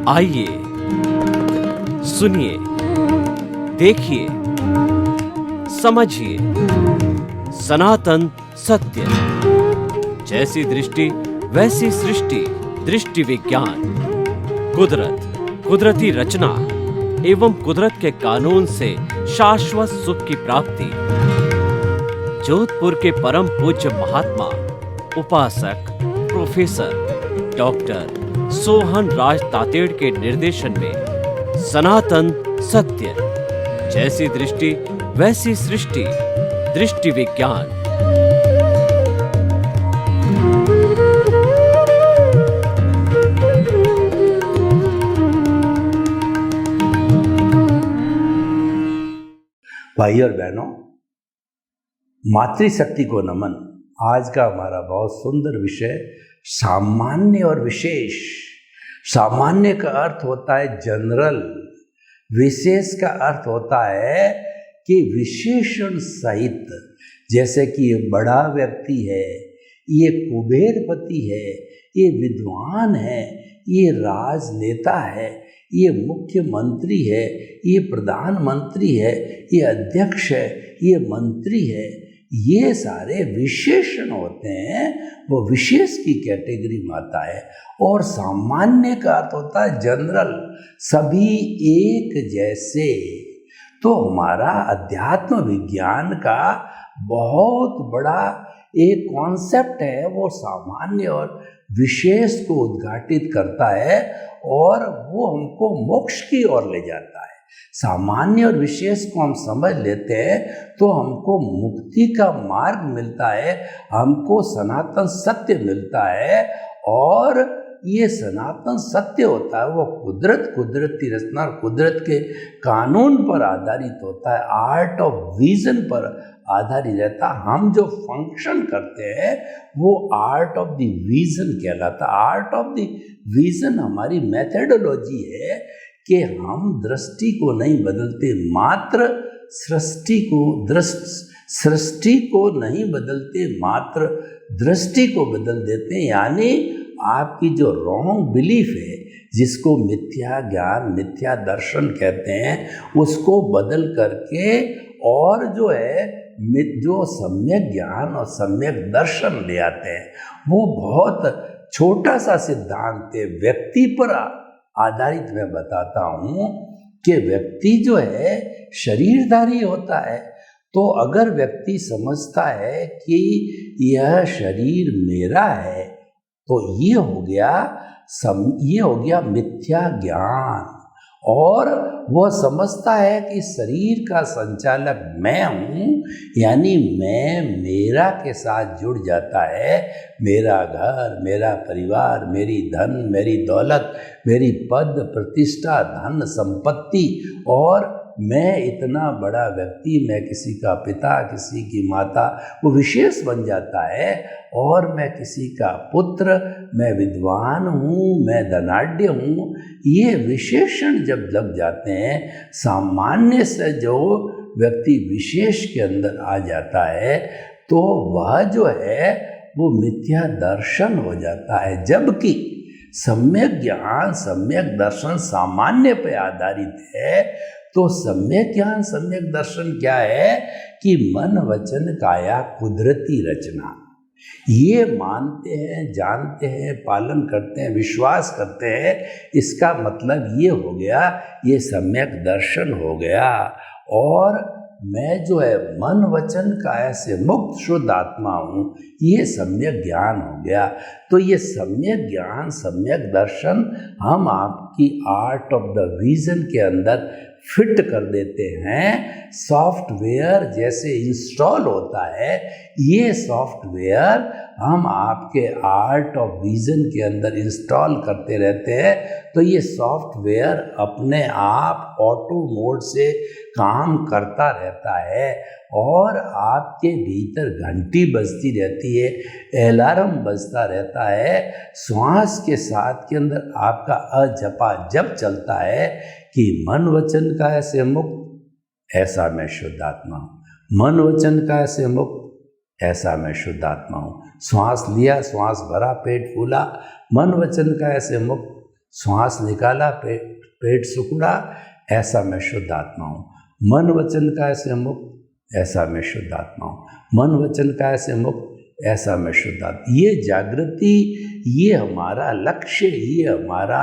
आइए सुनिए, देखिए, समझिए सनातन सत्य। जैसी दृष्टि वैसी सृष्टि, दृष्टि विज्ञान। कुदरत, कुदरती रचना एवं कुदरत के कानून से शाश्वत सुख की प्राप्ति। जोधपुर के परम पूज्य महात्मा उपासक प्रोफेसर डॉक्टर सोहन राज तातेड़ के निर्देशन में सनातन सत्य। जैसी दृष्टि वैसी सृष्टि, दृष्टि विज्ञान। भाई और बहनों, मातृशक्ति को नमन। आज का हमारा बहुत सुंदर विषय सामान्य और विशेष। सामान्य का अर्थ होता है जनरल, विशेष का अर्थ होता है कि विशेषण सहित। जैसे कि ये बड़ा व्यक्ति है, ये कुबेरपति है, ये विद्वान है, ये राजनेता है, ये मुख्यमंत्री है, ये प्रधानमंत्री है, ये अध्यक्ष है, ये मंत्री है। ये सारे विशेषण होते हैं, वो विशेष की कैटेगरी में आता है। और सामान्य का अर्थ होता है जनरल, सभी एक जैसे। तो हमारा अध्यात्म विज्ञान का बहुत बड़ा एक कॉन्सेप्ट है, वो सामान्य और विशेष को उद्घाटित करता है और वो हमको मोक्ष की ओर ले जाता है। सामान्य और विशेष को हम समझ लेते हैं तो हमको मुक्ति का मार्ग मिलता है, हमको सनातन सत्य मिलता है। और ये सनातन सत्य होता है वो कुदरत, कुदरती रचना और कुदरत के कानून पर आधारित होता है, आर्ट ऑफ विजन पर आधारित रहता। हम जो फंक्शन करते हैं वो आर्ट ऑफ द विजन कहलाता। आर्ट ऑफ द विजन हमारी मेथडोलॉजी है कि हम दृष्टि को नहीं बदलते, मात्र सृष्टि को नहीं बदलते, मात्र दृष्टि को बदल देते हैं। यानी आपकी जो रॉन्ग बिलीफ है, जिसको मिथ्या ज्ञान, मिथ्या दर्शन कहते हैं, उसको बदल करके और जो है जो सम्यक ज्ञान और सम्यक दर्शन ले आते हैं। वो बहुत छोटा सा सिद्धांत है, व्यक्ति पर आधारित। मैं बताता हूँ कि व्यक्ति जो है शरीरधारी होता है, तो अगर व्यक्ति समझता है कि यह शरीर मेरा है, तो ये हो गया मिथ्या ज्ञान। और वह समझता है कि शरीर का संचालक मैं हूँ, यानी मैं मेरा के साथ जुड़ जाता है। मेरा घर, मेरा परिवार, मेरी धन, मेरी दौलत, मेरी पद प्रतिष्ठा, धन संपत्ति, और मैं इतना बड़ा व्यक्ति, मैं किसी का पिता, किसी की माता, वो विशेष बन जाता है। और मैं किसी का पुत्र, मैं विद्वान हूँ, मैं धनाढ्य हूँ। ये विशेषण जब लग जाते हैं, सामान्य से जो व्यक्ति विशेष के अंदर आ जाता है, तो वह जो है वो मिथ्या दर्शन हो जाता है। जबकि सम्यक ज्ञान, सम्यक दर्शन सामान्य पे आधारित है। तो सम्यक ज्ञान, सम्यक दर्शन क्या है कि मन वचन काया कुदरती रचना। ये मानते हैं, जानते हैं, पालन करते हैं, विश्वास करते हैं। इसका मतलब ये हो गया, ये सम्यक दर्शन हो गया। और मैं जो है मन वचन काया से मुक्त शुद्ध आत्मा हूँ, ये सम्यक ज्ञान हो गया। तो ये सम्यक ज्ञान, सम्यक दर्शन हम आपकी आर्ट ऑफ द विजन के अंदर फिट कर देते हैं। सॉफ्टवेयर जैसे इंस्टॉल होता है, ये सॉफ्टवेयर हम आपके आर्ट ऑफ विजन के अंदर इंस्टॉल करते रहते हैं। तो ये सॉफ्टवेयर अपने आप ऑटो मोड से काम करता रहता है और आपके भीतर घंटी बजती रहती है, अलार्म बजता रहता है। श्वास के साथ के अंदर आपका अजपा जप चलता है कि मन वचन का ऐसे मुक्त, ऐसा मैं शुद्ध आत्मा हूँ। मन वचन का ऐसे मुक्त, ऐसा मैं शुद्ध आत्मा हूँ। श्वास लिया, श्वास भरा, पेट फूला, मन वचन का ऐसे मुक्त, श्वास निकाला, पेट सिकुड़ा, ऐसा मैं शुद्ध आत्मा हूँ। मन वचन काय से मुक्त, ऐसा मैं शुद्ध आत्मा हूँ। मन वचन काय से मुक्त, ऐसा मैं शुद्ध आत्मा। ये जागृति, ये हमारा लक्ष्य, ये हमारा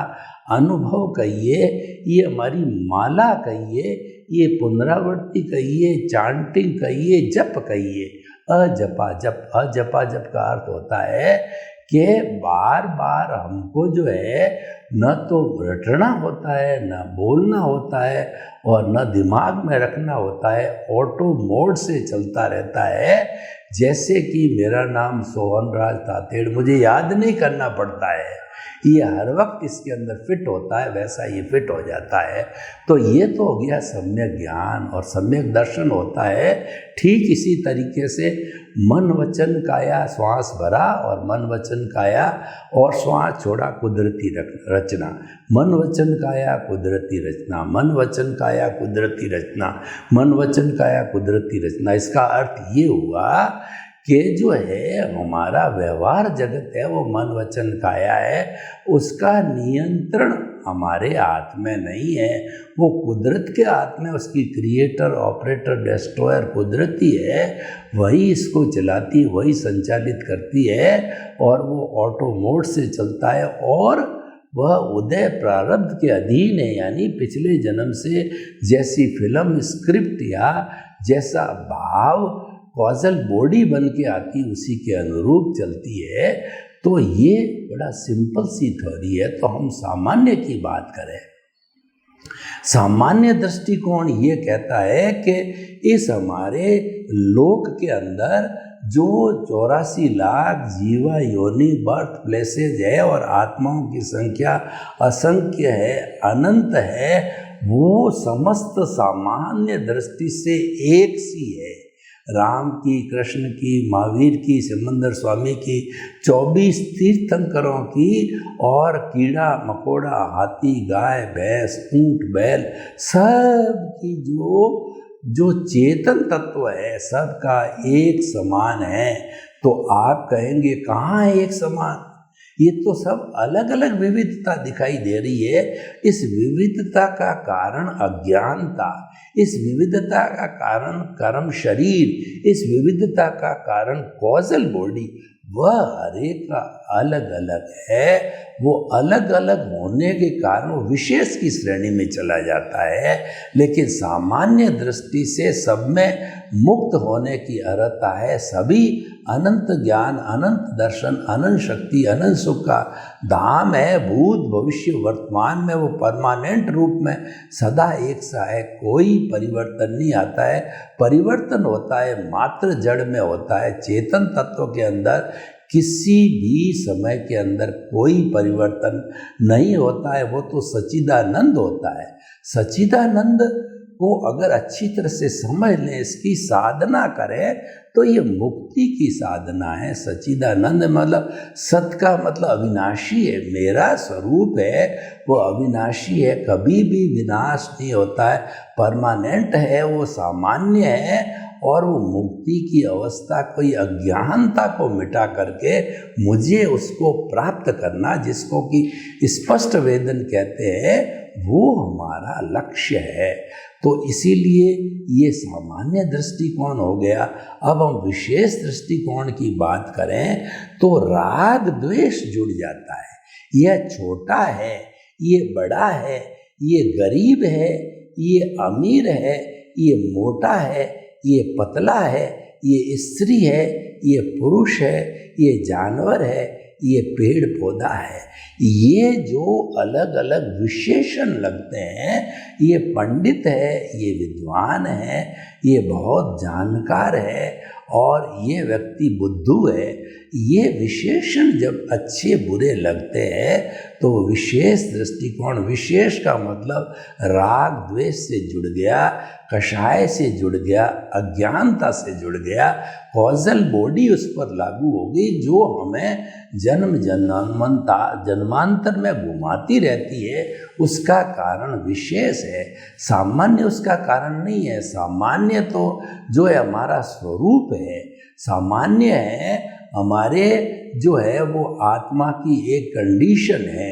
अनुभव कहिए, ये हमारी माला कहिए, ये पुनरावृत्ति कहिए, चांटिंग कहिए, जप कहिए, अजपा जप। अजपा जप का अर्थ होता है कि बार बार हमको जो है न तो रटना होता है, न बोलना होता है, और न दिमाग में रखना होता है, ऑटो मोड से चलता रहता है। जैसे कि मेरा नाम सोहन राज तातेड़, मुझे याद नहीं करना पड़ता है, ये हर वक्त इसके अंदर फिट होता है, वैसा ये फिट हो जाता है। तो ये तो हो गया सम्यक ज्ञान और सम्यक दर्शन होता है। ठीक इसी तरीके से मन वचन काया, श्वास भरा और मन वचन काया और श्वास छोड़ा, कुदरती रचना। मन वचन काया कुदरती रचना, मन वचन काया कुदरती रचना, मन वचन काया कुदरती रचना। इसका अर्थ ये हुआ कि जो है हमारा व्यवहार जगत है वो मन वचन काया है, उसका नियंत्रण हमारे हाथ में नहीं है, वो कुदरत के हाथ में। उसकी क्रिएटर, ऑपरेटर, डिस्ट्रॉयर कुदरती है, वही इसको चलाती, वही संचालित करती है, और वो ऑटो मोड से चलता है, और वह उदय प्रारब्ध के अधीन है। यानी पिछले जन्म से जैसी फिल्म स्क्रिप्ट या जैसा भाव कॉजल बॉडी बन के आती, उसी के अनुरूप चलती है। तो ये बड़ा सिंपल सी थ्योरी है। तो हम सामान्य की बात करें, सामान्य दृष्टिकोण ये कहता है कि इस हमारे लोक के अंदर जो 84 लाख जीवा योनि बर्थ प्लेसेज है और आत्माओं की संख्या असंख्य है, अनंत है, वो समस्त सामान्य दृष्टि से एक सी है। राम की, कृष्ण की, महावीर की, सिमंदर स्वामी की, 24 तीर्थंकरों की, और कीड़ा मकोड़ा, हाथी, गाय, भैंस, ऊंट, बैल, सब की जो चेतन तत्व है सबका एक समान है। तो आप कहेंगे कहाँ है एक समान? ये तो सब अलग अलग विविधता दिखाई दे रही है। इस विविधता का कारण अज्ञानता, इस विविधता का कारण कर्म शरीर, इस विविधता का कारण कॉजल बॉडी, वह हर एक का अलग अलग है। वो अलग अलग होने के कारण विशेष की श्रेणी में चला जाता है, लेकिन सामान्य दृष्टि से सब में मुक्त होने की अर्हता है। सभी अनंत ज्ञान, अनंत दर्शन, अनंत शक्ति, अनंत सुख का धाम है। भूत भविष्य वर्तमान में वो परमानेंट रूप में सदा एक सा है, कोई परिवर्तन नहीं आता है। परिवर्तन होता है मात्र जड़ में होता है, चेतन तत्व के अंदर किसी भी समय के अंदर कोई परिवर्तन नहीं होता है। वो तो सच्चिदानंद होता है। सच्चिदानंद को अगर अच्छी तरह से समझ लें, इसकी साधना करें, तो ये मुक्ति की साधना है। सच्चिदानंद मतलब सत का मतलब अविनाशी है, मेरा स्वरूप है वो अविनाशी है, कभी भी विनाश नहीं होता है, परमानेंट है, वो सामान्य है। और वो मुक्ति की अवस्था, कोई अज्ञानता को मिटा करके मुझे उसको प्राप्त करना, जिसको कि स्पष्ट वेदन कहते हैं, वो हमारा लक्ष्य है। तो इसीलिए ये सामान्य दृष्टिकोण हो गया। अब हम विशेष दृष्टिकोण की बात करें तो राग द्वेष जुड़ जाता है। यह छोटा है, ये बड़ा है, ये गरीब है, ये अमीर है, ये मोटा है, ये पतला है, ये स्त्री है, ये पुरुष है, ये जानवर है, ये पेड़ पौधा है। ये जो अलग अलग विशेषण लगते हैं, ये पंडित है, ये विद्वान है, ये बहुत जानकार है, और ये व्यक्ति बुद्धू है। ये विशेषण जब अच्छे बुरे लगते हैं तो विशेष दृष्टिकोण, विशेष का मतलब राग द्वेष से जुड़ गया, कषाय से जुड़ गया, अज्ञानता से जुड़ गया, कॉजल बॉडी उस पर लागू होगी, जो हमें जन्म जन्मांतर में घुमाती रहती है। उसका कारण विशेष है, सामान्य उसका कारण नहीं है। सामान्य तो जो है हमारा स्वरूप है, सामान्य है हमारे जो है वो आत्मा की एक कंडीशन है।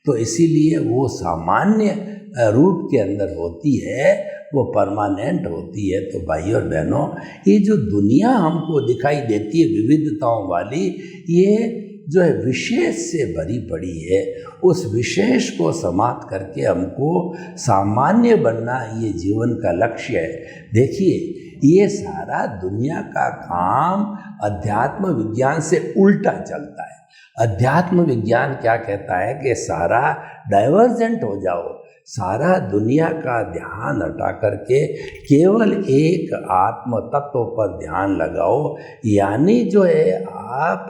तो इसीलिए वो सामान्य रूप के अंदर होती है, वो परमानेंट होती है। तो भाई और बहनों, ये जो दुनिया हमको दिखाई देती है विविधताओं वाली, ये जो है विशेष से भरी पड़ी है। उस विशेष को समाप्त करके हमको सामान्य बनना, ये जीवन का लक्ष्य है। देखिए, ये सारा दुनिया का काम अध्यात्म विज्ञान से उल्टा चलता है। अध्यात्म विज्ञान क्या कहता है कि सारा डाइवर्जेंट हो जाओ, सारा दुनिया का ध्यान हटा करके केवल एक आत्म तत्व पर ध्यान लगाओ, यानी जो है आप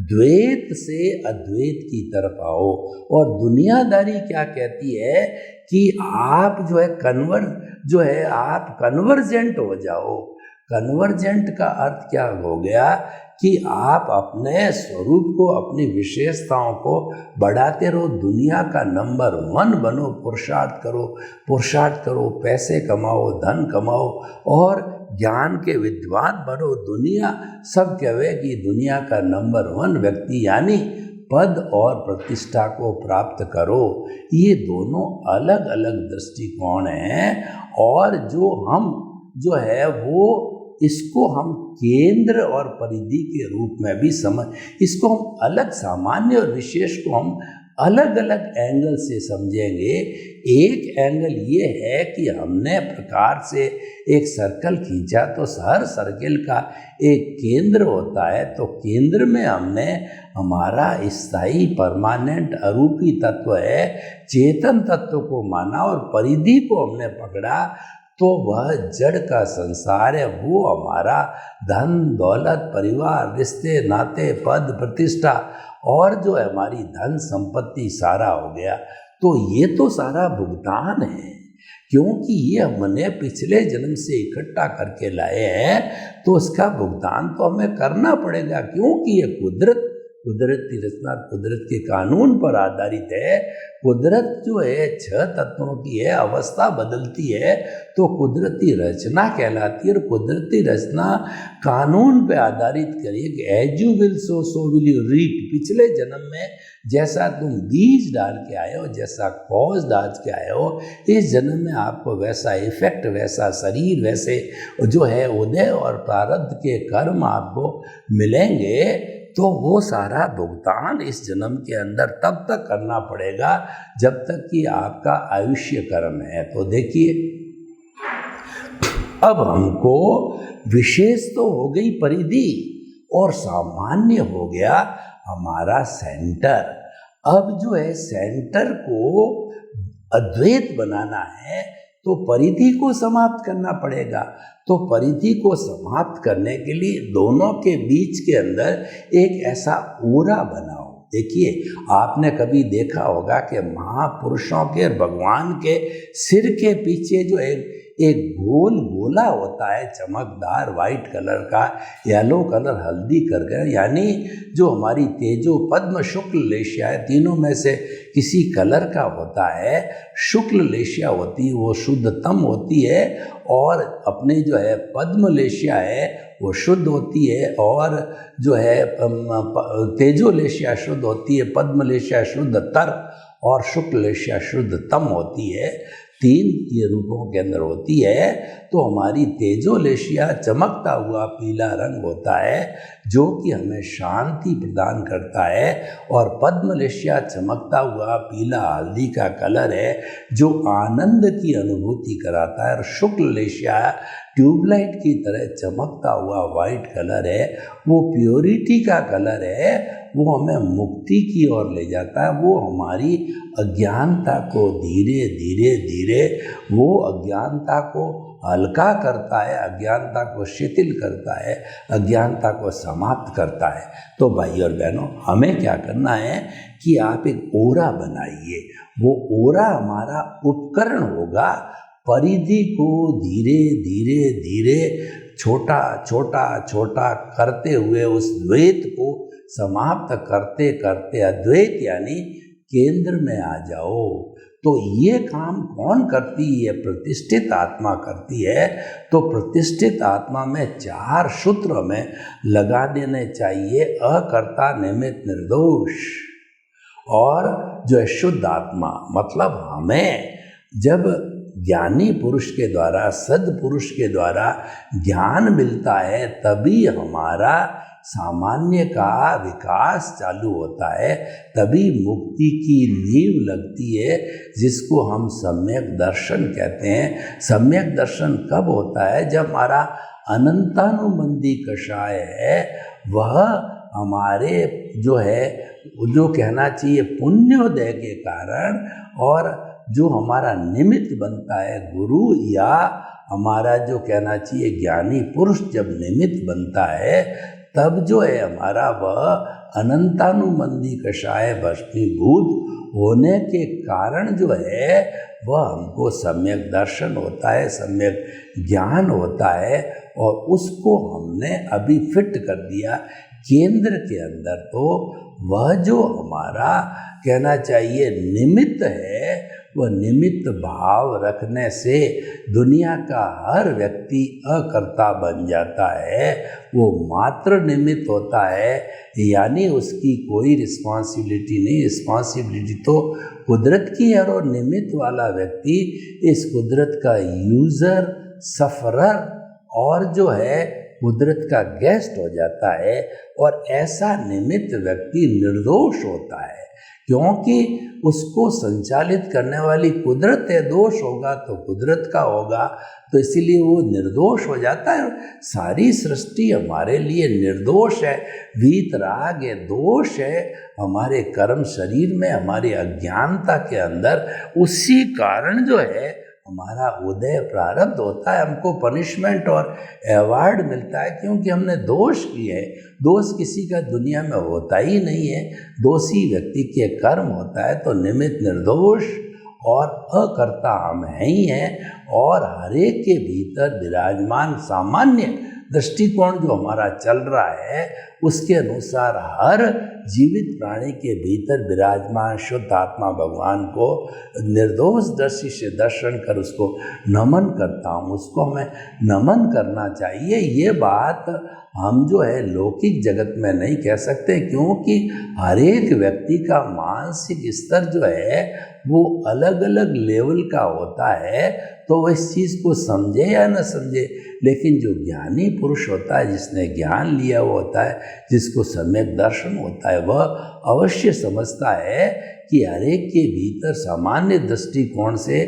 द्वैत से अद्वैत की तरफ आओ। और दुनियादारी क्या कहती है कि आप जो है आप कन्वर्जेंट हो जाओ। कन्वर्जेंट का अर्थ क्या हो गया कि आप अपने स्वरूप को, अपनी विशेषताओं को बढ़ाते रहो, दुनिया का नंबर 1 बनो, पुरुषार्थ करो, पैसे कमाओ, धन कमाओ और ज्ञान के विद्वान बनो। दुनिया सब कहे कि दुनिया का नंबर 1 व्यक्ति यानी पद और प्रतिष्ठा को प्राप्त करो। ये दोनों अलग अलग दृष्टिकोण हैं और जो है वो इसको हम केंद्र और परिधि के रूप में भी इसको हम अलग, सामान्य और विशेष को हम अलग अलग एंगल से समझेंगे। एक एंगल ये है कि हमने प्रकार से एक सर्कल खींचा तो हर सर्कल का एक केंद्र होता है, तो केंद्र में हमने हमारा स्थायी परमानेंट अरूपी तत्व है, चेतन तत्व को माना और परिधि को हमने पकड़ा, तो वह जड़ का संसार है। वो हमारा धन दौलत, परिवार, रिश्ते नाते, पद प्रतिष्ठा और जो है हमारी धन संपत्ति सारा हो गया। तो ये तो सारा भुगतान है, क्योंकि ये हमने पिछले जन्म से इकट्ठा करके लाए हैं, तो उसका भुगतान तो हमें करना पड़ेगा, क्योंकि ये कुदरती रचना, कुदरत के कानून पर आधारित है। कुदरत जो है 6 तत्वों की है, अवस्था बदलती है तो कुदरती रचना कहलाती है। और कुदरती रचना कानून पे आधारित करिए, as you will sow will you reap. पिछले जन्म में जैसा तुम बीज डाल के आए हो, जैसा कॉज डाल के आए हो, इस जन्म में आपको वैसा इफेक्ट, वैसा शरीर, वैसे जो है उदय और प्रारब्ध के कर्म आपको मिलेंगे। तो वो सारा भुगतान इस जन्म के अंदर तब तक करना पड़ेगा जब तक कि आपका आयुष्य कर्म है। तो देखिए, अब हमको विशेष तो हो गई परिधि और सामान्य हो गया हमारा सेंटर। अब जो है सेंटर को अद्वैत बनाना है तो परिधि को समाप्त करना पड़ेगा। तो परिधि को समाप्त करने के लिए दोनों के बीच के अंदर एक ऐसा ओरा बनाओ। देखिए, आपने कभी देखा होगा कि महापुरुषों के और भगवान के सिर के पीछे जो एक गोल गोला होता है, चमकदार वाइट कलर का, येलो कलर हल्दी कर, यानी जो हमारी तेजो पद्म शुक्ल लेशिया है, तीनों में से किसी कलर का होता है। शुक्ल लेशिया होती है वो शुद्धतम होती है, और अपने जो है पद्म लेशिया है वो शुद्ध होती है, और जो है तेजो लेशिया शुद्ध होती है, पद्म लेशिया शुद्धतर और शुक्ल लेशिया शुद्धतम होती है। 3 ये रूपों के अंदर होती है। तो हमारी तेजोलेशिया चमकता हुआ पीला रंग होता है जो कि हमें शांति प्रदान करता है, और पद्मलेशिया चमकता हुआ पीला हल्दी का कलर है जो आनंद की अनुभूति कराता है, और शुक्ललेशिया ट्यूबलाइट की तरह चमकता हुआ वाइट कलर है, वो प्योरिटी का कलर है, वो हमें मुक्ति की ओर ले जाता है। वो हमारी अज्ञानता को धीरे धीरे धीरे वो अज्ञानता को हल्का करता है, अज्ञानता को शिथिल करता है, अज्ञानता को समाप्त करता है। तो भाई और बहनों, हमें क्या करना है कि आप एक ओरा बनाइए। वो ओरा हमारा उपकरण होगा परिधि को धीरे धीरे धीरे छोटा छोटा छोटा करते हुए उस द्वैत को समाप्त करते करते अद्वैत यानी केंद्र में आ जाओ। तो ये काम कौन करती है? प्रतिष्ठित आत्मा करती है। तो प्रतिष्ठित आत्मा में 4 सूत्र में लगा देने चाहिए। अकर्ता, निमित्त, निर्दोष और जो है शुद्ध आत्मा, मतलब हमें जब ज्ञानी पुरुष के द्वारा, सद्पुरुष के द्वारा ज्ञान मिलता है, तभी हमारा सामान्य का विकास चालू होता है, तभी मुक्ति की नींव लगती है, जिसको हम सम्यक दर्शन कहते हैं। सम्यक दर्शन कब होता है? जब हमारा अनंतानुबंधी कषाय है वह हमारे जो है, जो कहना चाहिए पुण्योदय के कारण, और जो हमारा निमित्त बनता है गुरु, या हमारा जो कहना चाहिए ज्ञानी पुरुष जब निमित्त बनता है, तब जो है हमारा वह अनंतानुबंधी कषाय भस्मीभूत होने के कारण जो है वह हमको सम्यक दर्शन होता है, सम्यक ज्ञान होता है, और उसको हमने अभी फिट कर दिया केंद्र के अंदर। तो वह जो हमारा कहना चाहिए निमित्त है, वह निमित्त भाव रखने से दुनिया का हर व्यक्ति अकर्ता बन जाता है, वो मात्र निमित्त होता है, यानी उसकी कोई रिस्पॉन्सिबिलिटी नहीं। रिस्पॉन्सिबिलिटी तो कुदरत की है, और निमित्त वाला व्यक्ति इस कुदरत का यूज़र, सफरर और जो है कुदरत का गेस्ट हो जाता है। और ऐसा निमित्त व्यक्ति निर्दोष होता है, क्योंकि उसको संचालित करने वाली कुदरत है। दोष होगा तो कुदरत का होगा, तो इसीलिए वो निर्दोष हो जाता है। सारी सृष्टि हमारे लिए निर्दोष है। वीतराग है, दोष है हमारे कर्म शरीर में, हमारी अज्ञानता के अंदर। उसी कारण जो है हमारा उदय प्रारब्ध होता है, हमको पनिशमेंट और अवार्ड मिलता है, क्योंकि हमने दोष किए हैं। दोष किसी का दुनिया में होता ही नहीं है, दोषी व्यक्ति के कर्म होता है। तो निमित्त निर्दोष और अकर्ता हम हैं ही हैं, और हरेक के भीतर विराजमान सामान्य दृष्टिकोण जो हमारा चल रहा है, उसके अनुसार हर जीवित प्राणी के भीतर विराजमान शुद्ध आत्मा भगवान को निर्दोष दृष्टि से दर्शन कर उसको नमन करता हूँ। उसको हमें नमन करना चाहिए। ये बात हम जो है लौकिक जगत में नहीं कह सकते, क्योंकि हर एक व्यक्ति का मानसिक स्तर जो है वो अलग अलग लेवल का होता है, तो वह इस चीज़ को समझे या न समझे, लेकिन जो ज्ञानी पुरुष होता है, जिसने ज्ञान लिया हुआ होता है, जिसको सम्यक दर्शन होता है, वह अवश्य समझता है कि हर एक के भीतर सामान्य दृष्टिकोण से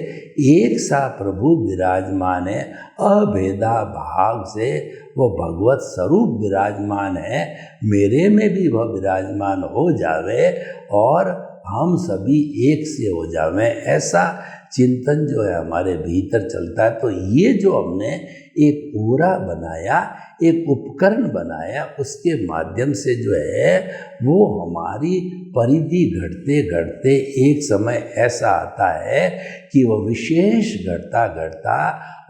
एक सा प्रभु विराजमान है। अभेदा भाव से वो भगवत स्वरूप विराजमान है। मेरे में भी वह विराजमान हो जावे और हम सभी एक से हो जावे, ऐसा चिंतन जो है हमारे भीतर चलता है। तो ये जो हमने एक पूरा बनाया, एक उपकरण बनाया, उसके माध्यम से जो है वो हमारी परिधि घटते घटते एक समय ऐसा आता है कि वह विशेष घटता घटता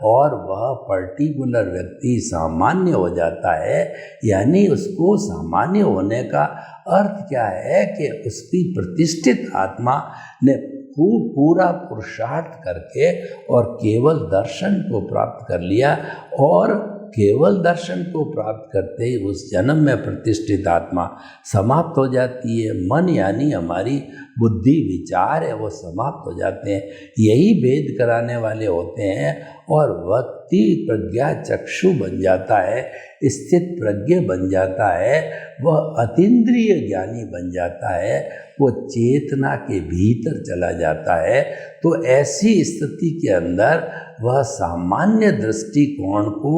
और वह पर्टिकुलर व्यक्ति सामान्य हो जाता है। यानी उसको सामान्य होने का अर्थ क्या है कि उसकी प्रतिष्ठित आत्मा ने पूरा पुरुषार्थ करके और केवल दर्शन को प्राप्त कर लिया, और केवल दर्शन को प्राप्त करते ही उस जन्म में प्रतिष्ठित आत्मा समाप्त हो जाती है। मन यानी हमारी बुद्धि विचार है, वो समाप्त हो जाते हैं। यही भेद कराने वाले होते हैं, और व्यक्ति प्रज्ञा चक्षु बन जाता है, स्थित प्रज्ञ बन जाता है, वह अतीन्द्रिय ज्ञानी बन जाता है, वो चेतना के भीतर चला जाता है। तो ऐसी स्थिति के अंदर वह सामान्य दृष्टिकोण को,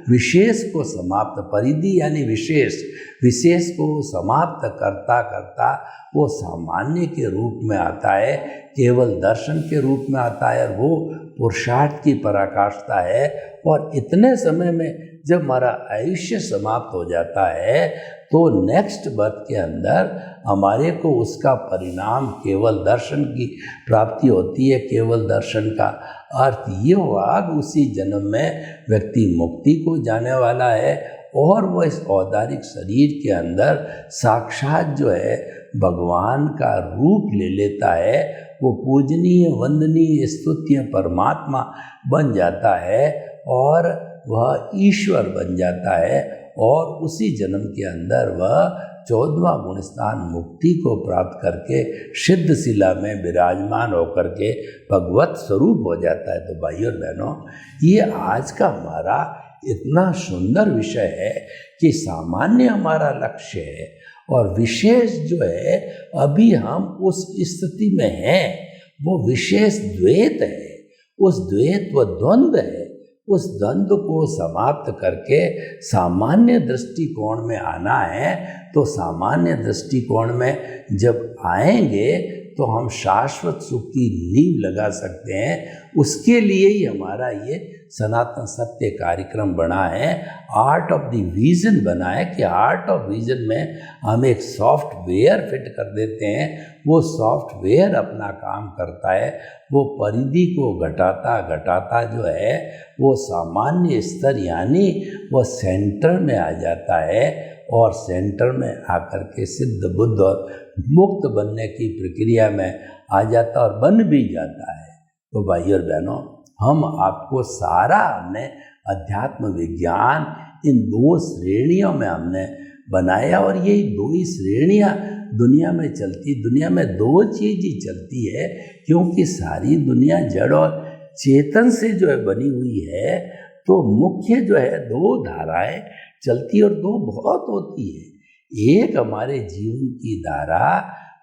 विशेष को समाप्त, परिधि यानी विशेष को समाप्त करता करता वो सामान्य के रूप में आता है, केवल दर्शन के रूप में आता है, और वो पुरुषार्थ की पराकाष्ठा है। और इतने समय में जब हमारा आयुष्य समाप्त हो जाता है, तो नेक्स्ट बर्थ के अंदर हमारे को उसका परिणाम केवल दर्शन की प्राप्ति होती है। केवल दर्शन का अर्थ ये हुआ कि उसी जन्म में व्यक्ति मुक्ति को जाने वाला है, और वो इस औदारिक शरीर के अंदर साक्षात जो है भगवान का रूप ले लेता है। वो पूजनीय, वंदनीय, स्तुत्य परमात्मा बन जाता है, और वह ईश्वर बन जाता है, और उसी जन्म के अंदर वह 14वां गुण स्थान मुक्ति को प्राप्त करके सिद्ध शिला में विराजमान होकर के भगवत स्वरूप हो जाता है। तो भाइयों और बहनों, ये आज का हमारा इतना सुंदर विषय है कि सामान्य हमारा लक्ष्य है और विशेष जो है अभी हम उस स्थिति में हैं, वो विशेष द्वैत है, उस द्वैत व द्वंद्व है, उस द्वंद्व को समाप्त करके सामान्य दृष्टिकोण में आना है। तो सामान्य दृष्टिकोण में जब आएंगे तो हम शाश्वत सुख की नींव लगा सकते हैं। उसके लिए ही हमारा ये सनातन सत्य कार्यक्रम बना है, आर्ट ऑफ द विजन बना है कि आर्ट ऑफ विजन में हम एक सॉफ्टवेयर फिट कर देते हैं। वो सॉफ्टवेयर अपना काम करता है, वो परिधि को घटाता घटाता जो है वो सामान्य स्तर यानी वो सेंटर में आ जाता है और सेंटर में आकर के सिद्ध बुद्ध और मुक्त बनने की प्रक्रिया में आ जाता और बन भी जाता है। तो भाइयों और बहनों, हम आपको सारा हमने अध्यात्म विज्ञान इन 2 श्रेणियों में हमने बनाया और यही 2 ही श्रेणियाँ दुनिया में चलती। दुनिया में 2 चीज़ ही चलती है, क्योंकि सारी दुनिया जड़ और चेतन से जो है बनी हुई है। तो मुख्य जो है 2 धाराएं चलती और 2 बहुत होती है। एक हमारे जीवन की धारा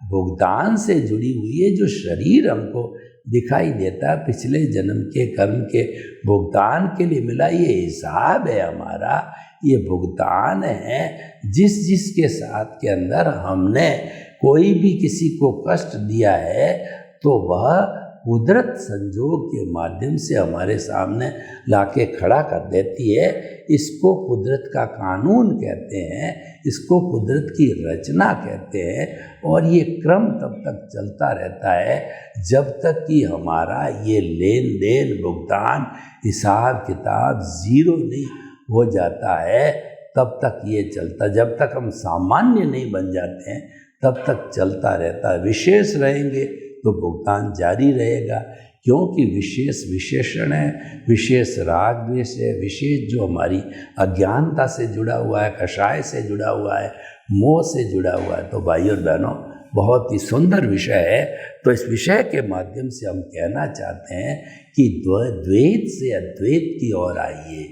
भुगतान से जुड़ी हुई है, जो शरीर हमको दिखाई देता है, पिछले जन्म के कर्म के भुगतान के लिए मिला ये हिसाब है हमारा, ये भुगतान है। जिस के साथ के अंदर हमने कोई भी किसी को कष्ट दिया है तो वह कुदरत संजोग के माध्यम से हमारे सामने लाके खड़ा कर देती है। इसको कुदरत का कानून कहते हैं, इसको कुदरत की रचना कहते हैं। और ये क्रम तब तक चलता रहता है जब तक कि हमारा ये लेन देन भुगतान हिसाब किताब ज़ीरो नहीं हो जाता है, तब तक ये चलता। जब तक हम सामान्य नहीं बन जाते हैं तब तक चलता रहता है। विशेष रहेंगे तो भुगतान जारी रहेगा, क्योंकि विशेष विशेषण है, विशेष राग द्वेष है, विशेष जो हमारी अज्ञानता से जुड़ा हुआ है, कषाय से जुड़ा हुआ है, मोह से जुड़ा हुआ है। तो भाइयों और बहनों, बहुत ही सुंदर विषय है। तो इस विषय के माध्यम से हम कहना चाहते हैं कि द्वैत से अद्वैत की ओर आइए।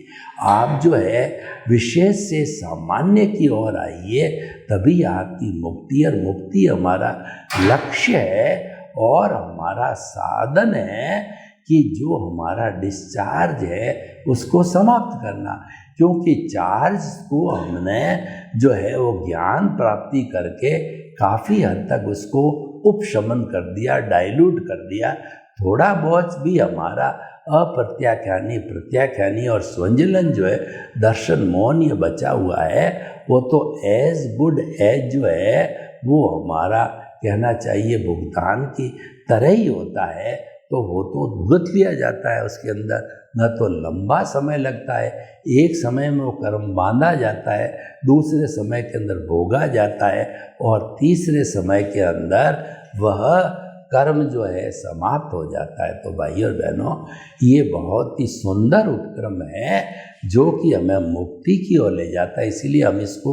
आप जो है विशेष से सामान्य की ओर आइए, तभी आपकी मुक्ति, और मुक्ति हमारा लक्ष्य है और हमारा साधन है कि जो हमारा डिस्चार्ज है उसको समाप्त करना। क्योंकि चार्ज को हमने जो है वो ज्ञान प्राप्ति करके काफ़ी हद तक उसको उपशमन कर दिया, डाइल्यूट कर दिया। थोड़ा बहुत भी हमारा अप्रत्याख्यानी, प्रत्याख्यानी और स्वंजलन जो है दर्शन मौन ये बचा हुआ है, वो तो एज गुड एज जो है वो हमारा कहना चाहिए भुगतान की तरह ही होता है। तो वो तो भुगत लिया जाता है, उसके अंदर न तो लंबा समय लगता है, एक समय में वो कर्म बांधा जाता है, दूसरे समय के अंदर भोगा जाता है और तीसरे समय के अंदर वह कर्म जो है समाप्त हो जाता है। तो भाइयों और बहनों, ये बहुत ही सुंदर उपक्रम है जो कि हमें मुक्ति की ओर ले जाता है। इसीलिए हम इसको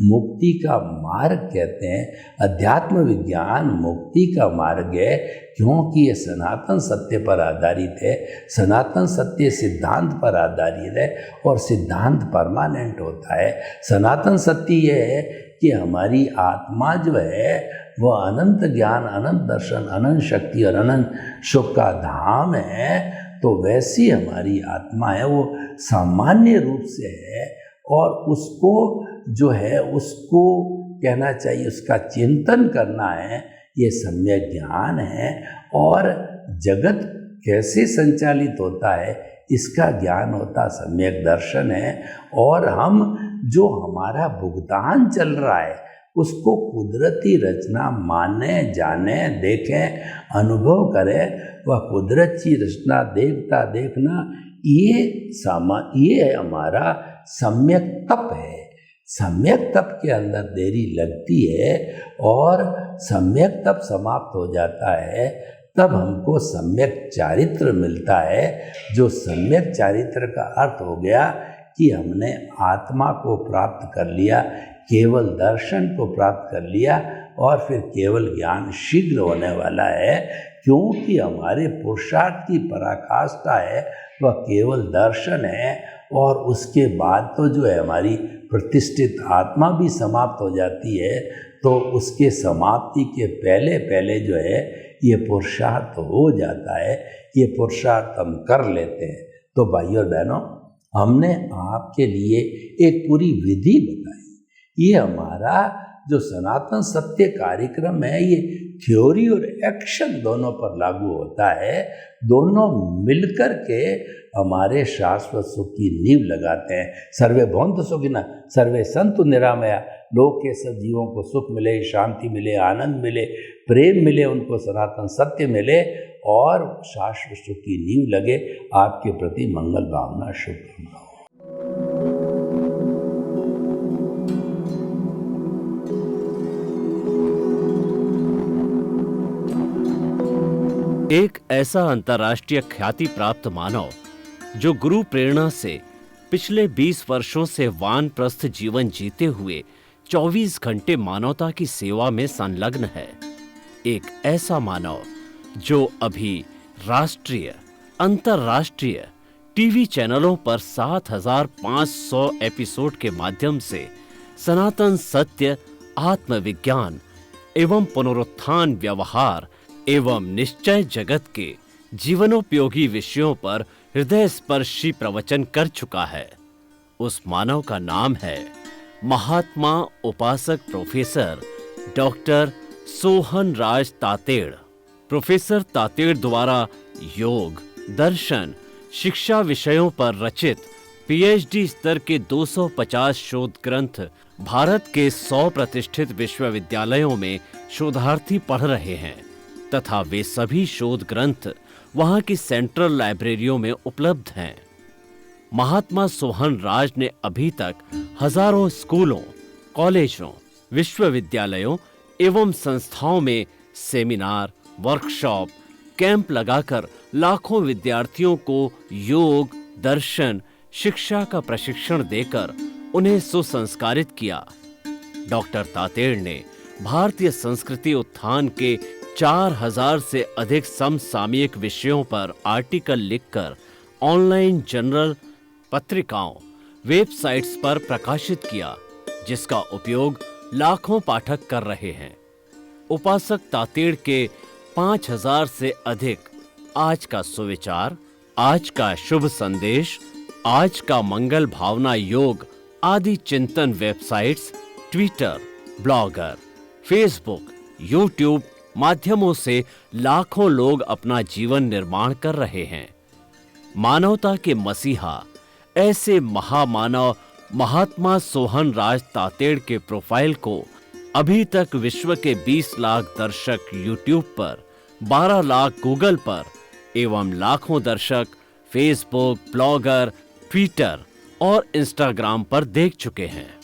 मुक्ति का मार्ग कहते हैं। अध्यात्म विज्ञान मुक्ति का मार्ग है, क्योंकि ये सनातन सत्य पर आधारित है, सनातन सत्य सिद्धांत पर आधारित है और सिद्धांत परमानेंट होता है। सनातन सत्य ये है कि हमारी आत्मा जो है वो अनंत ज्ञान, अनंत दर्शन, अनंत शक्ति और अनंत सुख का धाम है। तो वैसी हमारी आत्मा है, वो सामान्य रूप से है और उसको जो है उसको कहना चाहिए, उसका चिंतन करना है, ये सम्यक ज्ञान है। और जगत कैसे संचालित होता है इसका ज्ञान होता सम्यक दर्शन है। और हम जो हमारा भुगतान चल रहा है उसको कुदरती रचना माने, जाने, देखें, अनुभव करें। वह कुदरत की रचना देखता देखना ये हमारा सम्यक तप है। सम्यक तप के अंदर देरी लगती है और सम्यक तप समाप्त हो जाता है, तब हमको सम्यक चारित्र मिलता है। जो सम्यक चारित्र का अर्थ हो गया कि हमने आत्मा को प्राप्त कर लिया, केवल दर्शन को प्राप्त कर लिया और फिर केवल ज्ञान शीघ्र होने वाला है, क्योंकि हमारे पुरुषार्थ की पराकाष्ठा है वह केवल दर्शन है। और उसके बाद तो जो है हमारी प्रतिष्ठित आत्मा भी समाप्त हो जाती है, तो उसके समाप्ति के पहले पहले जो है ये पुरुषार्थ हो जाता है, ये पुरुषार्थ हम कर लेते हैं। तो भाइयों और बहनों, हमने आपके लिए एक पूरी विधि बताई। ये हमारा जो सनातन सत्य कार्यक्रम है ये थ्योरी और एक्शन दोनों पर लागू होता है। दोनों मिलकर के हमारे शाश्वत सुख की नींव लगाते हैं। सर्वे भवन्तु सुखिनः, सर्वे सन्तु निरामया। लोक के सब जीवों को सुख मिले, शांति मिले, आनंद मिले, प्रेम मिले, उनको सनातन सत्य मिले और शाश्वत सुख की नींव लगे। आपके प्रति मंगल भावना, शुभकामनाएं। एक ऐसा अंतर्राष्ट्रीय ख्याति प्राप्त मानव जो गुरु प्रेरणा से पिछले 20 वर्षों से वानप्रस्थ जीवन जीते हुए 24 घंटे मानवता की सेवा में संलग्न है। एक ऐसा मानव जो अभी राष्ट्रीय, अंतर्राष्ट्रीय टीवी चैनलों पर 7,500 एपिसोड के माध्यम से सनातन सत्य, आत्मविज्ञान एवं पुनरुत्थान, व्यवहार एवं निश्चय जगत के जीवनोपयोगी विषयों पर हृदय स्पर्शी प्रवचन कर चुका है। उस मानव का नाम है महात्मा उपासक प्रोफेसर डॉक्टर सोहन राज तातेड़। प्रोफेसर तातेड़ द्वारा योग, दर्शन, शिक्षा विषयों पर रचित पीएचडी स्तर के 250 शोध ग्रंथ भारत के 100 प्रतिष्ठित विश्वविद्यालयों में शोधार्थी पढ़ रहे हैं तथा वे सभी शोध ग्रंथ वहां की सेंट्रल लाइब्रेरियों में उपलब्ध हैं। महात्मा सोहन राज ने अभी तक हजारों स्कूलों, कॉलेजों, विश्वविद्यालयों एवं संस्थाओं में सेमिनार, वर्कशॉप, कैंप लगाकर लाखों विद्यार्थियों को योग, दर्शन, शिक्षा का प्रशिक्षण देकर उन्हें सुसंस्कारित किया। डॉक्टर तातेड़ ने भारतीय संस्कृति उत्थान के 4000 से अधिक समसामयिक विषयों पर आर्टिकल लिखकर ऑनलाइन जर्नल, पत्रिकाओं, वेबसाइट्स पर प्रकाशित किया, जिसका उपयोग लाखों पाठक कर रहे हैं। उपासक तातेड़ के 5000 से अधिक आज का सुविचार, आज का शुभ संदेश, आज का मंगल भावना योग आदि चिंतन websites, Twitter, blogger, Facebook, YouTube माध्यमों से लाखों लोग अपना जीवन निर्माण कर रहे हैं। मानवता के मसीहा ऐसे महामानव महात्मा सोहन राज तातेड़ के प्रोफाइल को अभी तक विश्व के 20 लाख दर्शक यूट्यूब पर, 12 लाख गूगल पर एवं लाखों दर्शक फेसबुक, ब्लॉगर, ट्विटर और इंस्टाग्राम पर देख चुके हैं।